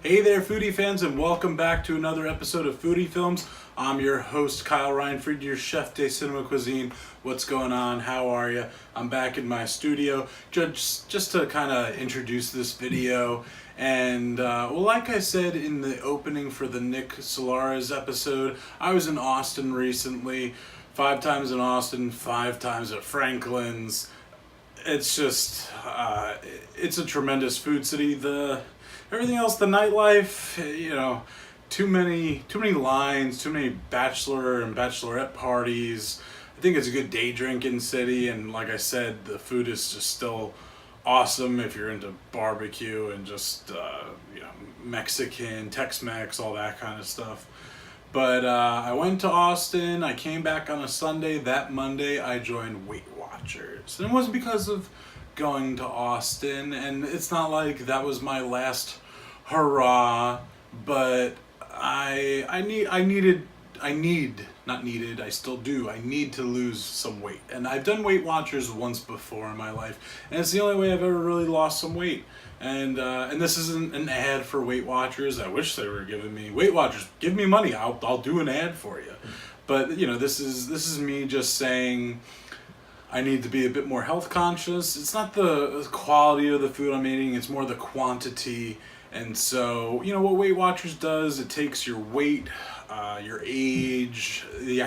Hey there, foodie fans, and welcome back to another episode of Foodie Films. I'm your host, Kyle Ryan Fried, your chef de cinema cuisine. What's going on? How are you? I'm back in my studio just to kind of introduce this video. And like I said in the opening for the Nick Solara's episode, I was in Austin recently. 5 times in Austin, 5 times at Franklin's. It's just, it's a tremendous food city. Everything else, the nightlife, too many lines, too many bachelor and bachelorette parties. I think it's a good day drinking city, and like I said, the food is just still awesome if you're into barbecue and just Mexican, Tex-Mex, all that kind of stuff. But I went to Austin. I came back on a Sunday. That Monday, I joined Weight Watchers, and it wasn't because of going to Austin, and it's not like that was my last hurrah, but I need to lose some weight. And I've done Weight Watchers once before in my life, and it's the only way I've ever really lost some weight. And this isn't an ad for Weight Watchers. I wish they were giving me Weight Watchers. Give me money. I'll do an ad for you. But this is me just saying I need to be a bit more health conscious. It's not the quality of the food I'm eating, it's more the quantity. And so, what Weight Watchers does, it takes your weight, your age, the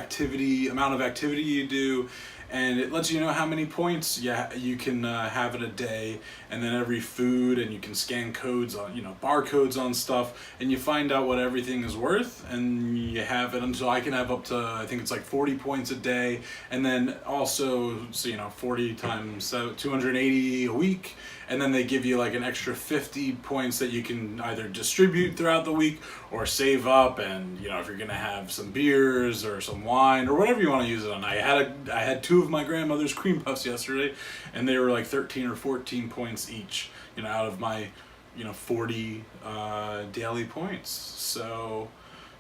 amount of activity you do, and it lets you know how many points you can have in a day, and then every food, and you can scan codes on, barcodes on stuff, and you find out what everything is worth, and you have it until I can have up to, I think it's like 40 points a day, and then also, 40 times 280 a week, and then they give you like an extra 50 points that you can either distribute throughout the week or save up, and if you're gonna have some beers or some wine or whatever you want to use it on. I had 2 of my grandmother's cream puffs yesterday, and they were like 13 or 14 points each, out of my 40 daily points. So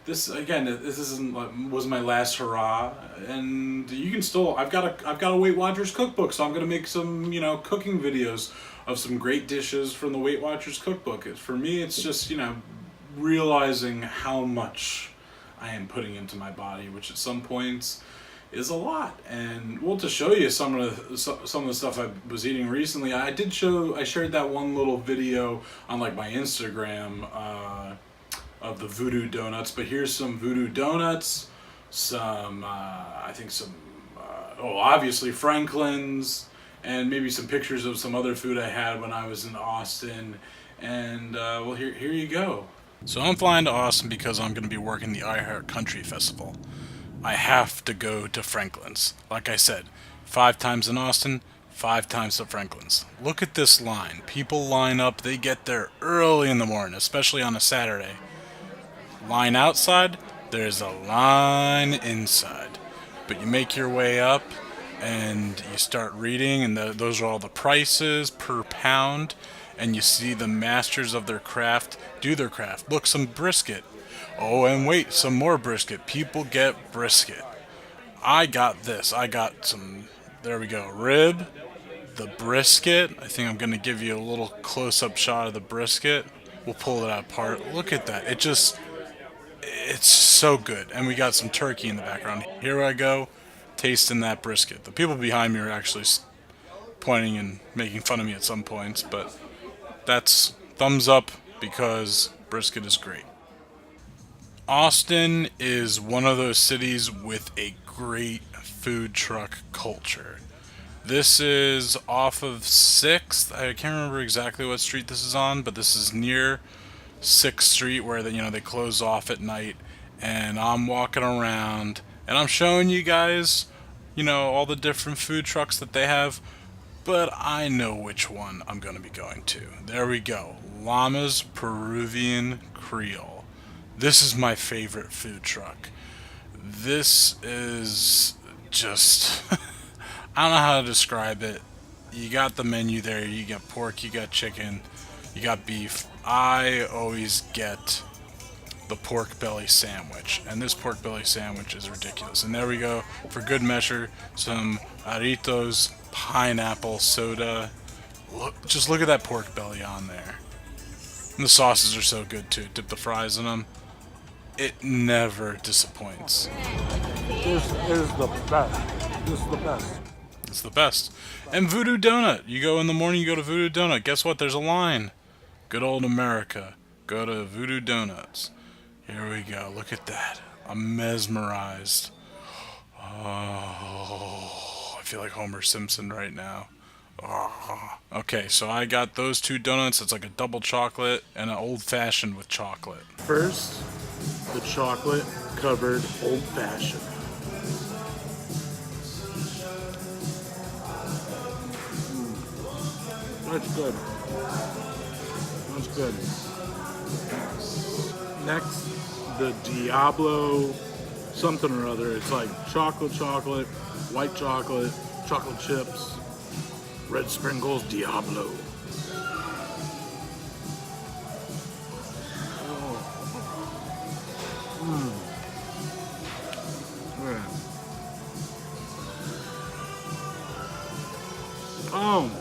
this was my last hurrah, and you can still, I've got a Weight Watchers cookbook, so I'm gonna make some cooking videos of some great dishes from the Weight Watchers cookbook. For me, it's just realizing how much I am putting into my body, which at some points is a lot. And to show you some of the stuff I was eating recently, I shared that one little video on like my Instagram of the voodoo donuts. But here's some voodoo donuts, some obviously Franklin's, and maybe some pictures of some other food I had when I was in Austin. And here you go. So I'm flying to Austin because I'm going to be working the iHeart Country Festival. I have to go to Franklin's. Like I said, 5 times in Austin, 5 times to Franklin's. Look at this line. People line up. They get there early in the morning, especially on a Saturday. Line outside, there's a line inside. But you make your way up, and you start reading, and those are all the prices per pound, and you see the masters of their craft do their craft. Look, some brisket. Oh, and wait, some more brisket. People get brisket. I got this. I got some, there we go, rib, the brisket. I think I'm going to give you a little close-up shot of the brisket. We'll pull it apart. Look at that. It's so good. And we got some turkey in the background. Here I go, tasting that brisket. The people behind me are actually pointing and making fun of me at some points, but that's thumbs up because brisket is great. Austin is one of those cities with a great food truck culture. This is off of 6th. I can't remember exactly what street this is on, but this is near 6th Street where they close off at night, and I'm walking around and I'm showing you guys, all the different food trucks that they have, but I know which one I'm going to be going to. There we go. Llama's Peruvian Creole. This is my favorite food truck. This is just, I don't know how to describe it. You got the menu there. You got pork, you got chicken, you got beef. I always get the pork belly sandwich, and this pork belly sandwich is ridiculous. And there we go, for good measure, some Aritos pineapple soda. Just look at that pork belly on there. And the sauces are so good too. Dip the fries in them. It never disappoints. This is the best. This is the best. It's the best. And Voodoo Donut. You go in the morning, you go to Voodoo Donut. Guess what? There's a line. Good old America. Go to Voodoo Donuts. Here we go. Look at that. I'm mesmerized. Oh, I feel like Homer Simpson right now. Oh. Okay, so I got those two donuts. It's like a double chocolate and an old fashioned with chocolate. First, the chocolate covered old fashioned. That's good. That's good. Next, the Diablo something or other. It's like chocolate, white chocolate chips, red sprinkles, Diablo. Yeah. Oh,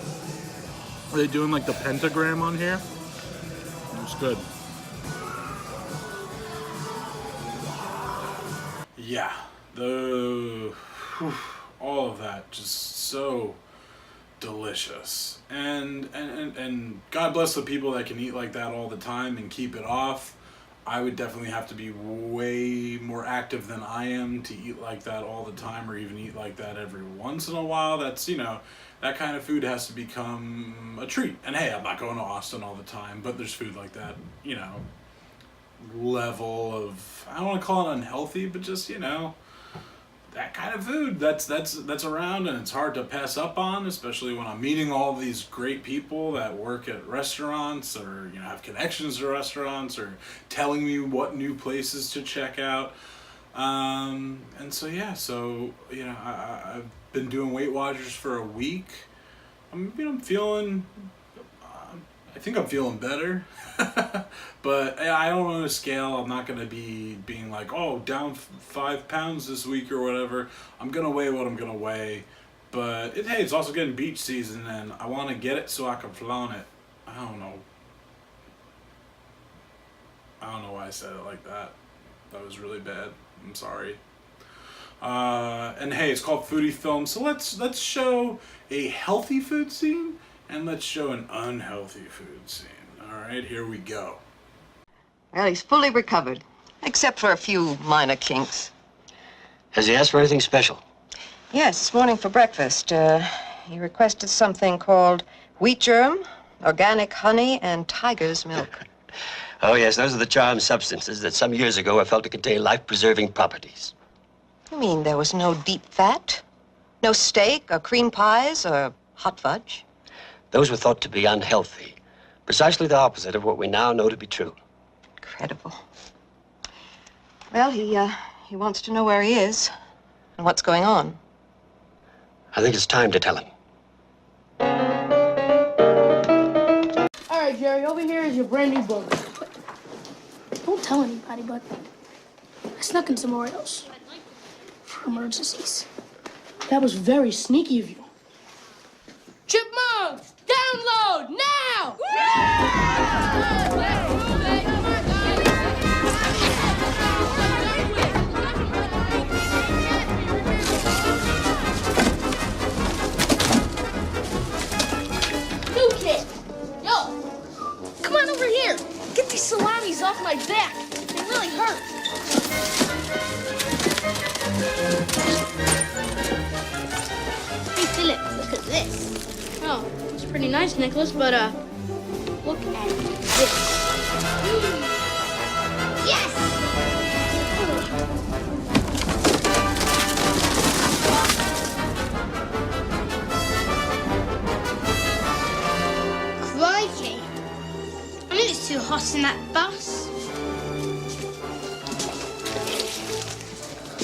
are they doing like the pentagram on here? It's good. Yeah, all of that just so delicious. And God bless the people that can eat like that all the time and keep it off. I would definitely have to be way more active than I am to eat like that all the time, or even eat like that every once in a while. That's, that kind of food has to become a treat. And hey, I'm not going to Austin all the time, but there's food like that, level of, I don't want to call it unhealthy, but just, that kind of food that's around, and it's hard to pass up on, especially when I'm meeting all these great people that work at restaurants, or have connections to restaurants, or telling me what new places to check out. And so I've been doing Weight Watchers for a week. I'm feeling, I think I'm feeling better. But I don't know the scale. I'm not going to be being like, oh, down 5 pounds this week or whatever. I'm going to weigh what I'm going to weigh. But, hey, it's also getting beach season, and I want to get it so I can flaunt it. I don't know why I said it like that. That was really bad. I'm sorry. And hey, it's called Foodie Film. So let's show a healthy food scene, and let's show an unhealthy food scene. All right, here we go. Well, he's fully recovered, except for a few minor kinks. Has he asked for anything special? Yes, this morning for breakfast, he requested something called wheat germ, organic honey, and tiger's milk. Oh, yes, those are the charmed substances that some years ago were felt to contain life-preserving properties. You mean there was no deep fat? No steak or cream pies or hot fudge? Those were thought to be unhealthy. Precisely the opposite of what we now know to be true. Incredible. Well, he wants to know where he is and what's going on. I think it's time to tell him. All right, Jerry, over here is your brand new book. Don't tell anybody, but I snuck in some Oreos for emergencies. That was very sneaky of you. Chipmunks, download now! New kid, yo, come on over here. Get these salamis off my back. They really hurt. Hey, Philip, look at this. Oh, it's pretty nice, Nicholas, but, look at this. Yes! Crikey. I mean, it's too hot in that bus.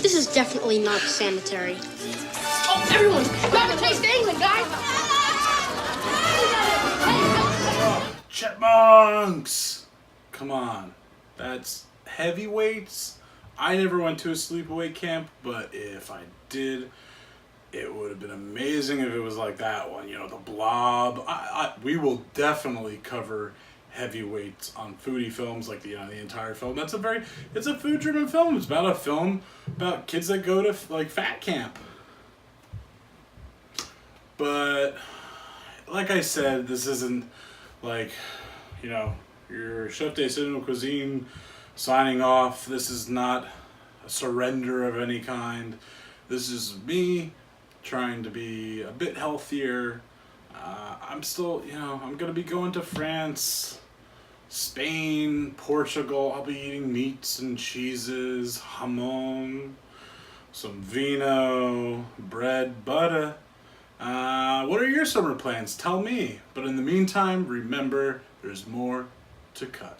This is definitely not sanitary. Oh, everyone, grab a taste of England, guys! Chipmunks! Come on. That's heavyweights. I never went to a sleepaway camp, but if I did, it would have been amazing if it was like that one, the Blob. We will definitely cover heavyweights on Foodie films, like the entire film. It's a food-driven film. It's about a film about kids that go to like fat camp. But like I said, this isn't like, you know, your Chef de Cuisine signing off. This is not a surrender of any kind. This is me trying to be a bit healthier. I'm still, you know, I'm gonna be going to France, Spain, Portugal. I'll be eating meats and cheeses, jamon, some vino, bread, butter. What are your summer plans? Tell me. But in the meantime, remember, there's more to cut.